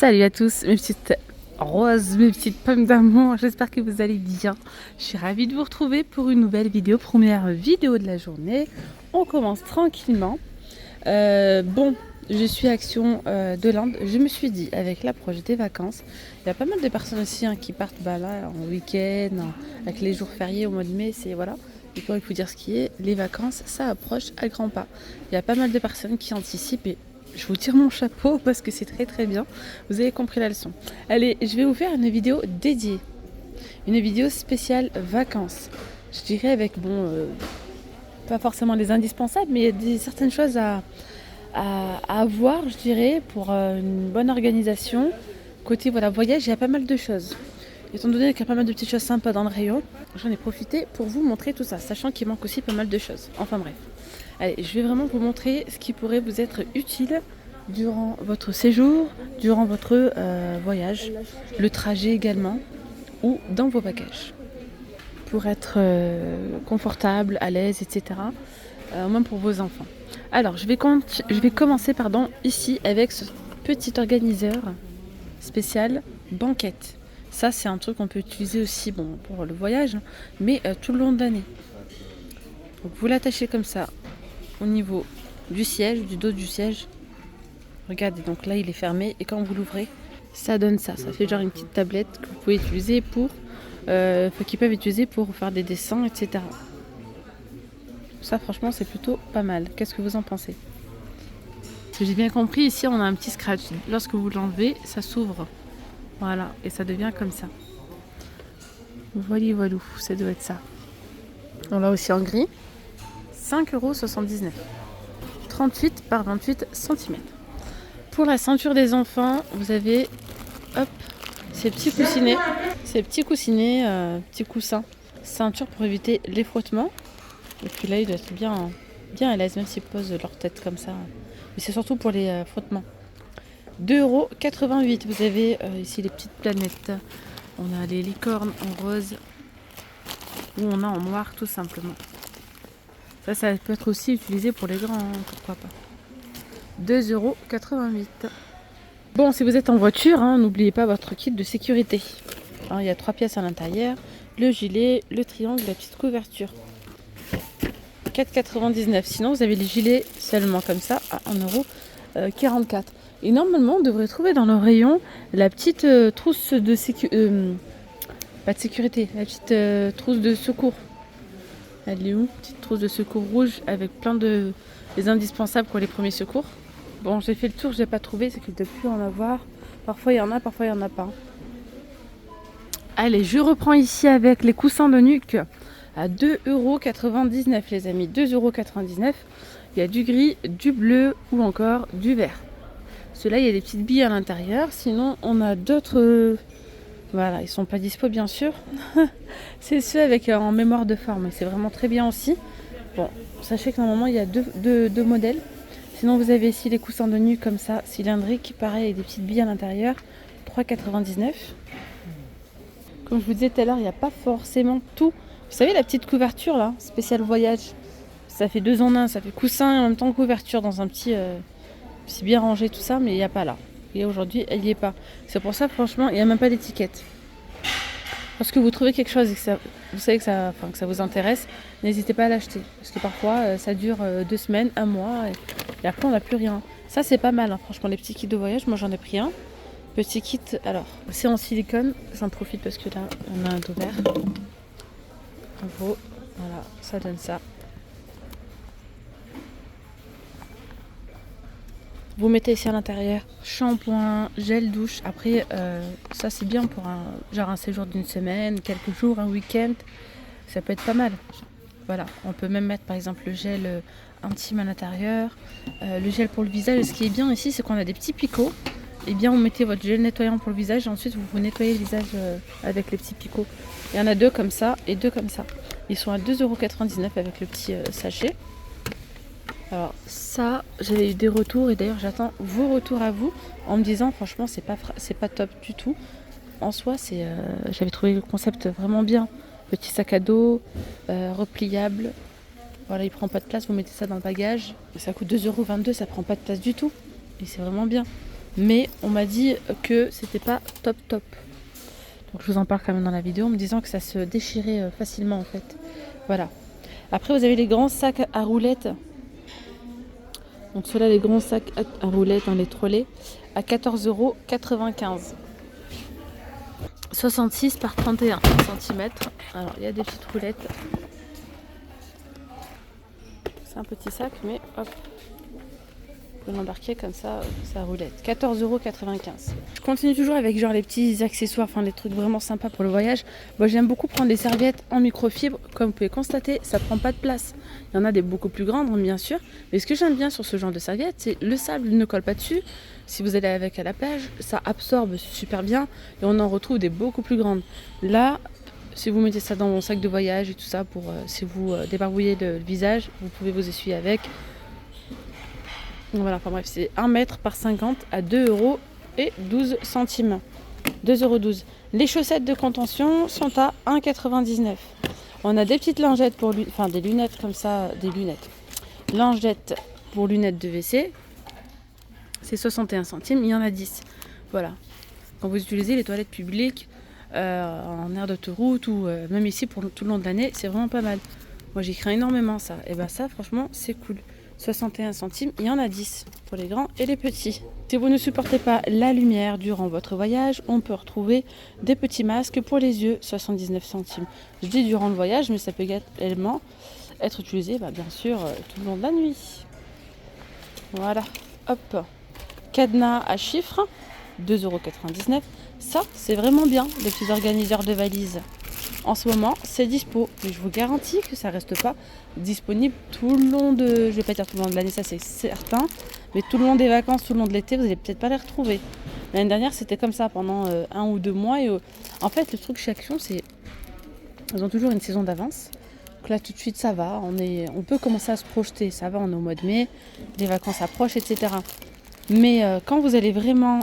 Salut à tous mes petites roses, mes petites pommes d'amour, j'espère que vous allez bien. Je suis ravie de vous retrouver pour une nouvelle vidéo, première vidéo de la journée. On commence tranquillement. Je suis Action de l'Inde. Je me suis dit, avec l'approche des vacances, il y a pas mal de personnes aussi qui partent là, en week-end, avec les jours fériés au mois de mai, c'est voilà. Et pour vous dire ce qui est, les vacances, ça approche à grands pas. Il y a pas mal de personnes qui anticipent et je vous tire mon chapeau parce que c'est très très bien. Vous avez compris la leçon. Allez, je vais vous faire une vidéo dédiée. Une vidéo spéciale vacances. Je dirais avec, pas forcément les indispensables, mais il y a certaines choses à avoir, je dirais, pour une bonne organisation. Côté voyage, il y a pas mal de choses. Étant donné qu'il y a pas mal de petites choses sympas dans le rayon, j'en ai profité pour vous montrer tout ça, sachant qu'il manque aussi pas mal de choses. Enfin bref. Allez, je vais vraiment vous montrer ce qui pourrait vous être utile durant votre séjour, durant votre voyage, le trajet également, ou dans vos bagages. Pour être confortable, à l'aise, etc. Même pour vos enfants. Alors, je vais commencer ici avec ce petit organiseur spécial banquette. Ça, c'est un truc qu'on peut utiliser aussi pour le voyage, mais tout le long de l'année. Donc, vous l'attachez comme ça au niveau du siège, du dos du siège. Regardez, donc là, il est fermé et quand vous l'ouvrez, ça donne ça. Ça fait genre une petite tablette que vous pouvez utiliser qu'ils peuvent utiliser pour faire des dessins, etc. Ça, franchement, c'est plutôt pas mal. Qu'est-ce que vous en pensez? Si j'ai bien compris, ici, on a un petit scratch. Lorsque vous l'enlevez, ça s'ouvre. Voilà, et ça devient comme ça. Voilà, ça doit être ça. On l'a aussi en gris. 5,79 €. 38 par 28 cm. Pour la ceinture des enfants, vous avez ces petits coussinets. Petits coussins. Ceinture pour éviter les frottements. Et puis là, il doit être bien à l'aise, même s'ils posent leur tête comme ça. Mais c'est surtout pour les frottements. 2,88 €. Vous avez ici les petites planètes. On a les licornes en rose. Ou on a en noir, tout simplement. Ça peut être aussi utilisé pour les grands, pourquoi pas. 2,88 €. Bon, si vous êtes en voiture, n'oubliez pas votre kit de sécurité. Il y a 3 pièces à l'intérieur. Le gilet, le triangle, la petite couverture. 4,99 €. Sinon, vous avez les gilets seulement comme ça à 1,44 €. Et normalement, on devrait trouver dans le rayon la petite trousse de sécurité. Pas de sécurité, la petite trousse de secours. Elle est où? Petite trousse de secours rouge avec plein de les indispensables pour les premiers secours. Bon, j'ai fait le tour, je n'ai pas trouvé, c'est qu'il ne doit plus en avoir. Parfois il y en a, parfois il n'y en a pas. Allez, je reprends ici avec les coussins de nuque à 2,99 € les amis. 2,99 €. Il y a du gris, du bleu ou encore du vert. Ceux-là, il y a des petites billes à l'intérieur. Sinon, on a d'autres... Voilà, ils sont pas dispo bien sûr. C'est ceux avec en mémoire de forme. C'est vraiment très bien aussi. Bon, sachez que normalement il y a deux modèles. Sinon vous avez ici les coussins de nuit comme ça, cylindriques, pareil avec des petites billes à l'intérieur. 3,99 €. Comme je vous disais tout à l'heure, il n'y a pas forcément tout. Vous savez la petite couverture là, spécial voyage. Ça fait 2 en 1, ça fait coussin et en même temps couverture dans un petit... c'est bien rangé tout ça, mais il n'y a pas là. Et aujourd'hui, elle n'y est pas. C'est pour ça, franchement, il n'y a même pas d'étiquette. Lorsque vous trouvez quelque chose et que vous savez que ça vous intéresse, n'hésitez pas à l'acheter. Parce que parfois, ça dure 2 semaines, 1 mois, et après, on n'a plus rien. Ça, c'est pas mal, franchement, les petits kits de voyage. Moi, j'en ai pris un. Petit kit, alors, c'est en silicone. J'en profite parce que là, on a un dos vert. Bravo. Voilà, ça donne ça. Vous mettez ici à l'intérieur shampoing, gel douche. Après, ça c'est bien pour un séjour d'une semaine, quelques jours, un week-end. Ça peut être pas mal. Voilà, on peut même mettre par exemple le gel intime à l'intérieur, le gel pour le visage. Et ce qui est bien ici, c'est qu'on a des petits picots. Et bien, vous mettez votre gel nettoyant pour le visage et ensuite vous nettoyez le visage avec les petits picots. Il y en a 2 comme ça et 2 comme ça. Ils sont à 2,99 € avec le petit sachet. Alors ça, j'ai eu des retours et d'ailleurs j'attends vos retours à vous en me disant franchement c'est pas top du tout. En soi, j'avais trouvé le concept vraiment bien. Petit sac à dos, repliable. Voilà, il prend pas de place, vous mettez ça dans le bagage. Ça coûte 2,22 €, ça prend pas de place du tout. Et c'est vraiment bien. Mais on m'a dit que c'était pas top top. Donc je vous en parle quand même dans la vidéo en me disant que ça se déchirait facilement en fait. Voilà. Après vous avez les grands sacs à roulettes. Donc ceux-là les grands sacs à roulettes, les trolley, à 14,95 €. 66 par 31 cm. Alors il y a des petites roulettes. C'est un petit sac mais hop. Vous pouvez l'embarquer comme ça, ça roulette. 14,95 €. Je continue toujours avec genre les petits accessoires, enfin les trucs vraiment sympas pour le voyage. Moi j'aime beaucoup prendre des serviettes en microfibre. Comme vous pouvez constater, ça prend pas de place. Il y en a des beaucoup plus grandes bien sûr. Mais ce que j'aime bien sur ce genre de serviettes, c'est le sable ne colle pas dessus. Si vous allez avec à la plage, ça absorbe super bien. Et on en retrouve des beaucoup plus grandes. Là, si vous mettez ça dans mon sac de voyage et tout ça, pour si vous débarbouillez le visage, vous pouvez vous essuyer avec. Voilà, enfin bref, c'est 1 mètre par 50 à 2,12 €. 2,12 €. Les chaussettes de contention sont à 1,99 €. On a des petites lingettes pour enfin des lunettes comme ça, des lunettes. Lingettes pour lunettes de WC, c'est 61 centimes, il y en a 10. Voilà. Quand vous utilisez les toilettes publiques en aire d'autoroute ou même ici pour tout le long de l'année, c'est vraiment pas mal. Moi j'y crains énormément ça. Et ben ça franchement c'est cool. 61 centimes, il y en a 10 pour les grands et les petits. Si vous ne supportez pas la lumière durant votre voyage, on peut retrouver des petits masques pour les yeux, 79 centimes. Je dis durant le voyage, mais ça peut également être utilisé bien sûr tout le long de la nuit. Voilà, hop. Cadenas à chiffres, 2,99 €. Ça, c'est vraiment bien, les petits organiseurs de valises. En ce moment, c'est dispo. Mais je vous garantis que ça reste pas disponible tout le long de... Je vais pas dire tout le long de l'année, ça c'est certain. Mais tout le long des vacances, tout le long de l'été, vous allez peut-être pas les retrouver. L'année dernière, c'était comme ça pendant 1 ou 2 mois. Et en fait, le truc chez Action, c'est... Ils ont toujours une saison d'avance. Donc là, tout de suite, ça va. On peut commencer à se projeter. Ça va, on est au mois de mai. Les vacances approchent, etc. Mais quand vous allez vraiment...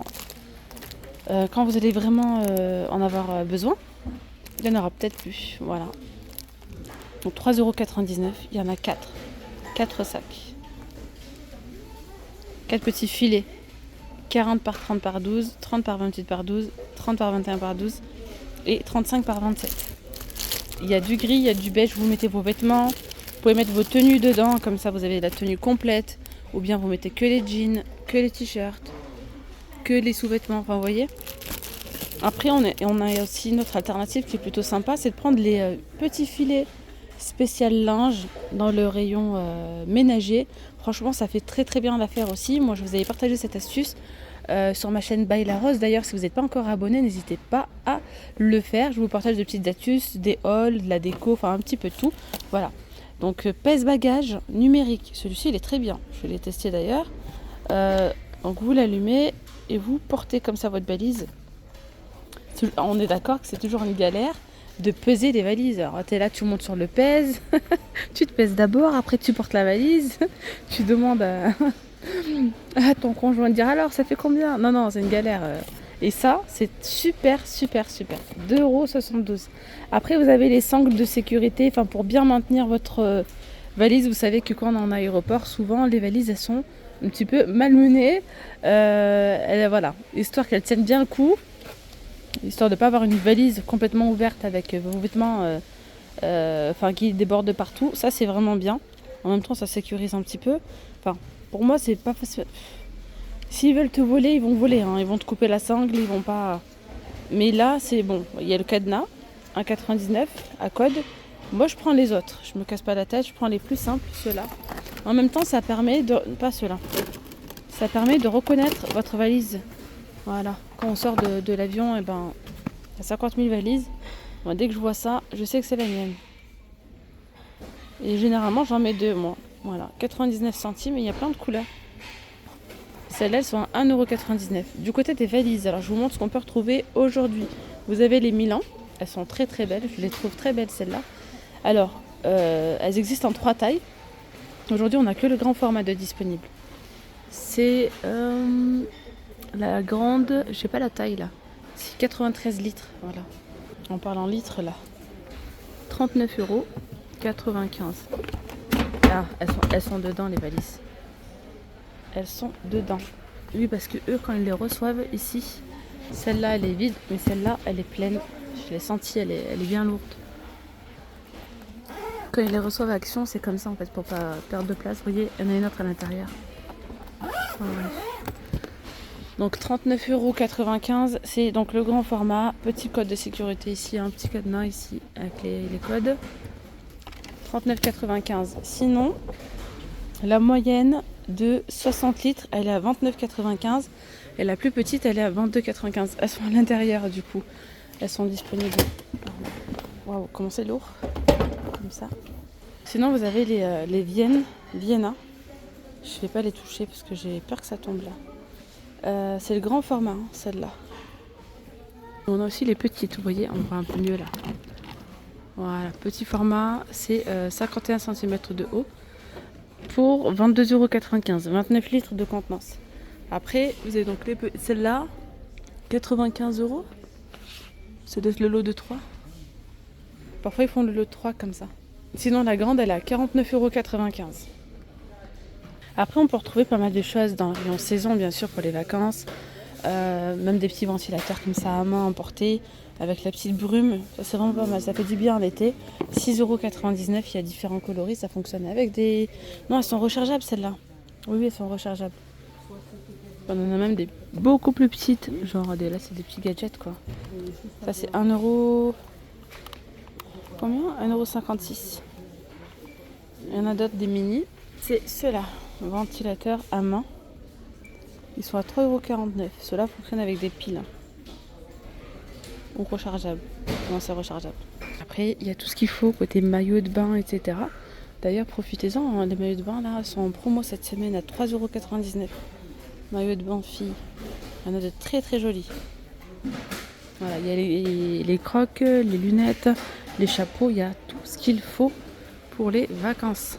en avoir besoin, il n'y en aura peut-être plus. Voilà. Donc 3,99 €, il y en a 4. 4 sacs. 4 petits filets. 40 par 30 par 12, 30 par 28 par 12, 30 par 21 par 12 et 35 par 27. Il y a du gris, il y a du beige, vous mettez vos vêtements. Vous pouvez mettre vos tenues dedans, comme ça vous avez la tenue complète. Ou bien vous mettez que les jeans, que les t-shirts, que les sous-vêtements, enfin vous voyez. Après on a aussi une autre alternative qui est plutôt sympa, c'est de prendre les petits filets spécial linge dans le rayon ménager. Franchement ça fait très très bien l'affaire aussi. Moi je vous avais partagé cette astuce sur ma chaîne By La Rose. D'ailleurs si vous n'êtes pas encore abonné, n'hésitez pas à le faire. Je vous partage des petites astuces, des hauls, de la déco, enfin un petit peu tout. Voilà. Donc pèse-bagages numérique. Celui-ci il est très bien. Je l'ai testé d'ailleurs. Donc vous l'allumez et vous portez comme ça votre valise. On est d'accord que c'est toujours une galère de peser les valises. Alors tu es là, tu montes sur le pèse, tu te pèses d'abord, après tu portes la valise, tu demandes à ton conjoint de dire alors ça fait combien. Non, c'est une galère. Et ça, c'est super, super, super. 2,72 €. Après, vous avez les sangles de sécurité, enfin pour bien maintenir votre valise. Vous savez que quand on est en aéroport, souvent les valises elles sont un petit peu malmenées. Voilà, histoire qu'elles tiennent bien le coup. Histoire de ne pas avoir une valise complètement ouverte avec vos vêtements qui débordent de partout. Ça, c'est vraiment bien. En même temps, ça sécurise un petit peu. Enfin, pour moi, c'est pas facile. S'ils veulent te voler, ils vont voler. Ils vont te couper la sangle, ils vont pas... Mais là, c'est bon. Il y a le cadenas, 1,99 € à code. Moi, je prends les autres. Je me casse pas la tête, je prends les plus simples, ceux-là. En même temps, ça permet de... Pas ceux-là. Ça permet de reconnaître votre valise. Voilà, quand on sort de l'avion, il y a 50 000 valises. Bon, dès que je vois ça, je sais que c'est la mienne. Et généralement, j'en mets 2, moi. Voilà, 99 centimes et il y a plein de couleurs. Celles-là, elles sont à 1,99 €. Du côté des valises, alors je vous montre ce qu'on peut retrouver aujourd'hui. Vous avez les Milan. Elles sont très très belles. Je les trouve très belles, celles-là. Alors, elles existent en 3 tailles. Aujourd'hui, on n'a que le grand format de disponible. C'est... la grande, je sais pas la taille là, c'est 93 litres, voilà. On parle en litres là. 39,95 €. Ah, elles sont dedans les valises. Elles sont dedans. Oui, parce que eux, quand ils les reçoivent ici, celle-là, elle est vide, mais celle-là, elle est pleine. Je l'ai sentie, elle est bien lourde. Quand ils les reçoivent à Action, c'est comme ça en fait, pour pas perdre de place. Vous voyez, il y en a une autre à l'intérieur. Voilà. Donc 39,95 €, c'est donc le grand format. Petit code de sécurité ici, un petit cadenas ici avec les codes. 39,95 €. Sinon, la moyenne de 60 litres, elle est à 29,95 € et la plus petite, elle est à 22,95 €. Elles sont à l'intérieur du coup. Elles sont disponibles. Waouh, comment c'est lourd. Comme ça. Sinon, vous avez les Vienna. Je ne vais pas les toucher parce que j'ai peur que ça tombe là. C'est le grand format, hein, celle-là. On a aussi les petites, vous voyez, on voit un peu mieux là. Voilà, petit format, c'est 51 cm de haut pour 22,95 €, 29 litres de contenance. Après, vous avez donc celle-là, 95 €. C'est le lot de 3. Parfois, ils font le lot de 3 comme ça. Sinon, la grande, elle est à 49,95 €. Après, on peut retrouver pas mal de choses dans rayon saison, bien sûr, pour les vacances. Même des petits ventilateurs comme ça à main emportés, avec la petite brume. Ça, c'est vraiment pas mal. Ça fait du bien en été. 6,99 €. Il y a différents coloris. Ça fonctionne avec des... Non, elles sont rechargeables, celles-là. Oui, elles sont rechargeables. On en a même des beaucoup plus petites. Genre, là, c'est des petits gadgets, quoi. Ça, c'est 1 €... Combien? 1,56 €. Il y en a d'autres, des mini. C'est ceux-là. Ventilateur à main. Ils sont à 3,49 €. Ceux-là fonctionnent avec des piles. Ou rechargeables. Non, c'est rechargeable. Après, il y a tout ce qu'il faut côté maillot de bain, etc. D'ailleurs, profitez-en. Hein, les maillots de bain là sont en promo cette semaine à 3,99 €. Maillot de bain fille. Il y en a de très très jolis. Voilà, il y a les crocs, les lunettes, les chapeaux. Il y a tout ce qu'il faut pour les vacances.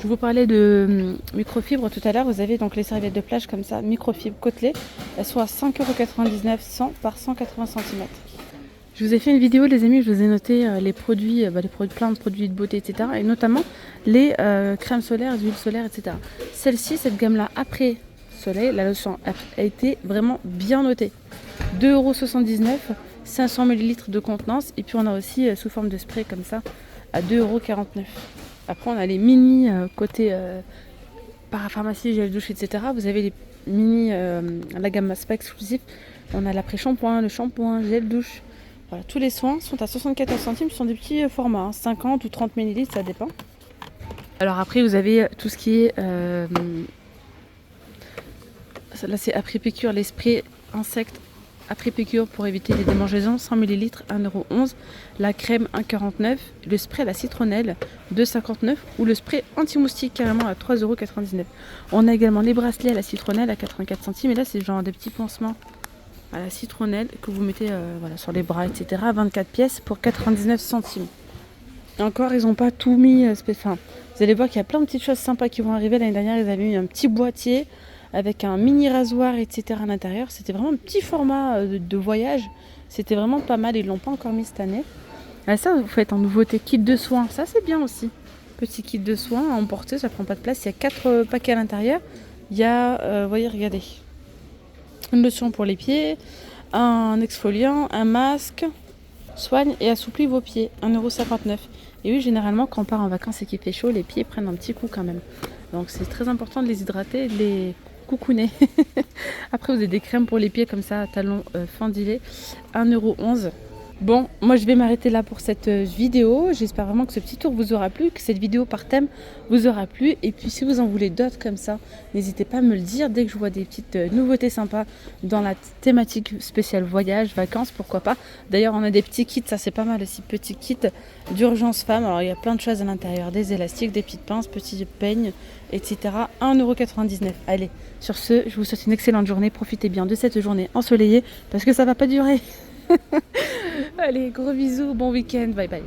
Je vous parlais de microfibre tout à l'heure. Vous avez donc les serviettes de plage comme ça, microfibre côtelées. Elles sont à 5,99 € 100 par 180 cm. Je vous ai fait une vidéo, les amis. Je vous ai noté les produits, plein de produits de beauté, etc. Et notamment les crèmes solaires, huiles solaires, etc. Celle-ci, cette gamme-là, après soleil, la lotion a été vraiment bien notée. 2,79 €, 500 ml de contenance. Et puis on a aussi sous forme de spray comme ça à 2,49 €. Après, on a les mini côté parapharmacie, gel douche, etc. Vous avez les mini, la gamme Spa exclusif. On a l'après-shampoing, le shampoing, gel douche. Voilà, tous les soins sont à 74 centimes. Ce sont des petits formats, hein, 50 ou 30 ml, ça dépend. Alors après, vous avez tout ce qui est... là, c'est après piqûre, les sprays insectes après piqûre pour éviter les démangeaisons, 100 ml, 1,11 €. La crème, 1,49 €. Le spray à la citronnelle, 2,59 € ou le spray anti-moustique carrément à 3,99 €. On a également les bracelets à la citronnelle à 84 centimes. Et là, c'est genre des petits pansements à la citronnelle que vous mettez voilà, sur les bras, etc. 24 pièces pour 99 centimes. Et encore, ils n'ont pas tout mis. Enfin, vous allez voir qu'il y a plein de petites choses sympas qui vont arriver. L'année dernière, ils avaient mis un petit boîtier avec un mini rasoir, etc. à l'intérieur. C'était vraiment un petit format de voyage. C'était vraiment pas mal. Ils ne l'ont pas encore mis cette année. Ah, ça, vous faites en nouveauté kit de soins. Ça, c'est bien aussi. Petit kit de soins à emporter, ça prend pas de place. Il y a 4 paquets à l'intérieur. Il y a, voyez, regardez, une lotion pour les pieds, un exfoliant, un masque, soigne et assouplit vos pieds, 1,59 €. Et oui, généralement, quand on part en vacances et qu'il fait chaud, les pieds prennent un petit coup quand même. Donc, c'est très important de les hydrater et de les coucouner. Après, vous avez des crèmes pour les pieds comme ça, talons fendilés, 1,11 €. Bon, moi je vais m'arrêter là pour cette vidéo. J'espère vraiment que ce petit tour vous aura plu, que cette vidéo par thème vous aura plu. Et puis si vous en voulez d'autres comme ça, n'hésitez pas à me le dire dès que je vois des petites nouveautés sympas dans la thématique spéciale voyage, vacances, pourquoi pas. D'ailleurs, on a des petits kits, ça c'est pas mal aussi, petits kits d'urgence femme. Alors il y a plein de choses à l'intérieur, des élastiques, des petites pinces, petits peignes, etc. 1,99 €. Allez, sur ce, je vous souhaite une excellente journée. Profitez bien de cette journée ensoleillée parce que ça va pas durer. Allez, gros bisous, bon week-end, bye bye.